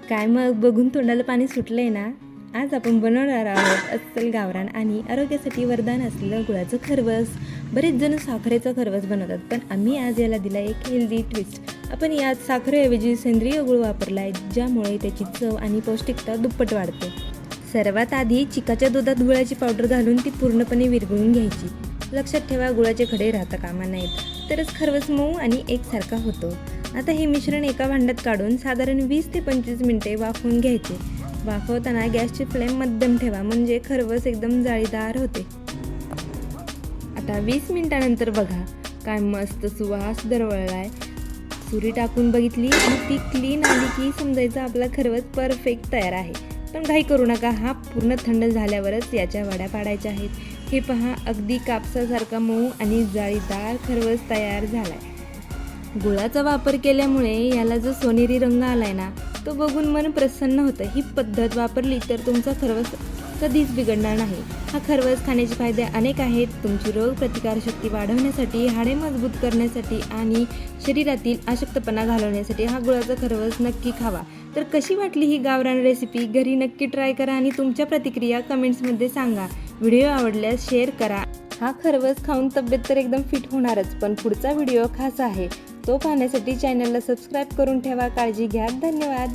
काय मग बघून तोंडाला पाणी सुटलंय ना। आज आपण बनवणार आहोत अस्सल गावरान आणि आरोग्यासाठी वरदान असलेलं गुळाचं खरवस। बरेच जण साखरेचं खरवस बनवतात, पण आम्ही आज याला दिला एक हेल्दी ट्विस्ट। आपण यात साखरेऐवजी सेंद्रिय गुळ वापरला आहे, ज्यामुळे त्याची चव आणि पौष्टिकता दुप्पट वाढते। सर्वात आधी चिकाच्या दुधात गुळाची पावडर घालून ती पूर्णपणे विरघळून घ्यायची। लक्षात ठेवा, गुळाचे खडे राहता कामा नयेत, तरच खरवस मऊ आणि एकसारखा होतो। आता हे मिश्रण एका भांड्यात काढून साधारण 20 ते 25 मिनिटे वाफवून घ्यायचे। वाफवताना गॅसची फ्लेम मध्यम ठेवा, म्हणजे खरवस एकदम जाळीदार होते। आता 20 मिनिटानंतर बघा, काय मस्त सुवास दरवळलाय। सुरी टाकून बघितली आणि ती क्लीन आली की समजायचं आपला खरवस परफेक्ट तयार आहे। पण घाई करू नका, हा पूर्ण थंड झाल्यावरच याच्या वड्या पाडायच्या आहेत। हे पहा, अगदी कापसासारखा मऊ आणि जाळीदार खरवस तयार झालाय। गुळाचा वापर केल्यामुळे याला जो सोनेरी रंग आलाय ना, तो बघून मन प्रसन्न होतं। ही पद्धत वापरली तर तुमचा खरवस कधीच बिघडणार नाही। हा खरवस खाण्याचे फायदे अनेक आहेत। तुमची रोग प्रतिकारशक्ती वाढवण्यासाठी, हाडे मजबूत करण्यासाठी आणि शरीरातील अशक्तपणा घालवण्यासाठी हा गुळाचा खरवस नक्की खावा। तर कशी वाटली ही गावरान रेसिपी? घरी नक्की ट्राय करा आणि तुमच्या प्रतिक्रिया कमेंट्समध्ये सांगा। व्हिडिओ आवडल्यास शेअर करा। हा खरवस खाऊन तब्येत तर एकदम फिट होणारच, पण पुढचा व्हिडिओ खास आहे, तो पाहण्यासाठी चॅनलला सबस्क्राईब करून ठेवा। काळजी घ्या, धन्यवाद।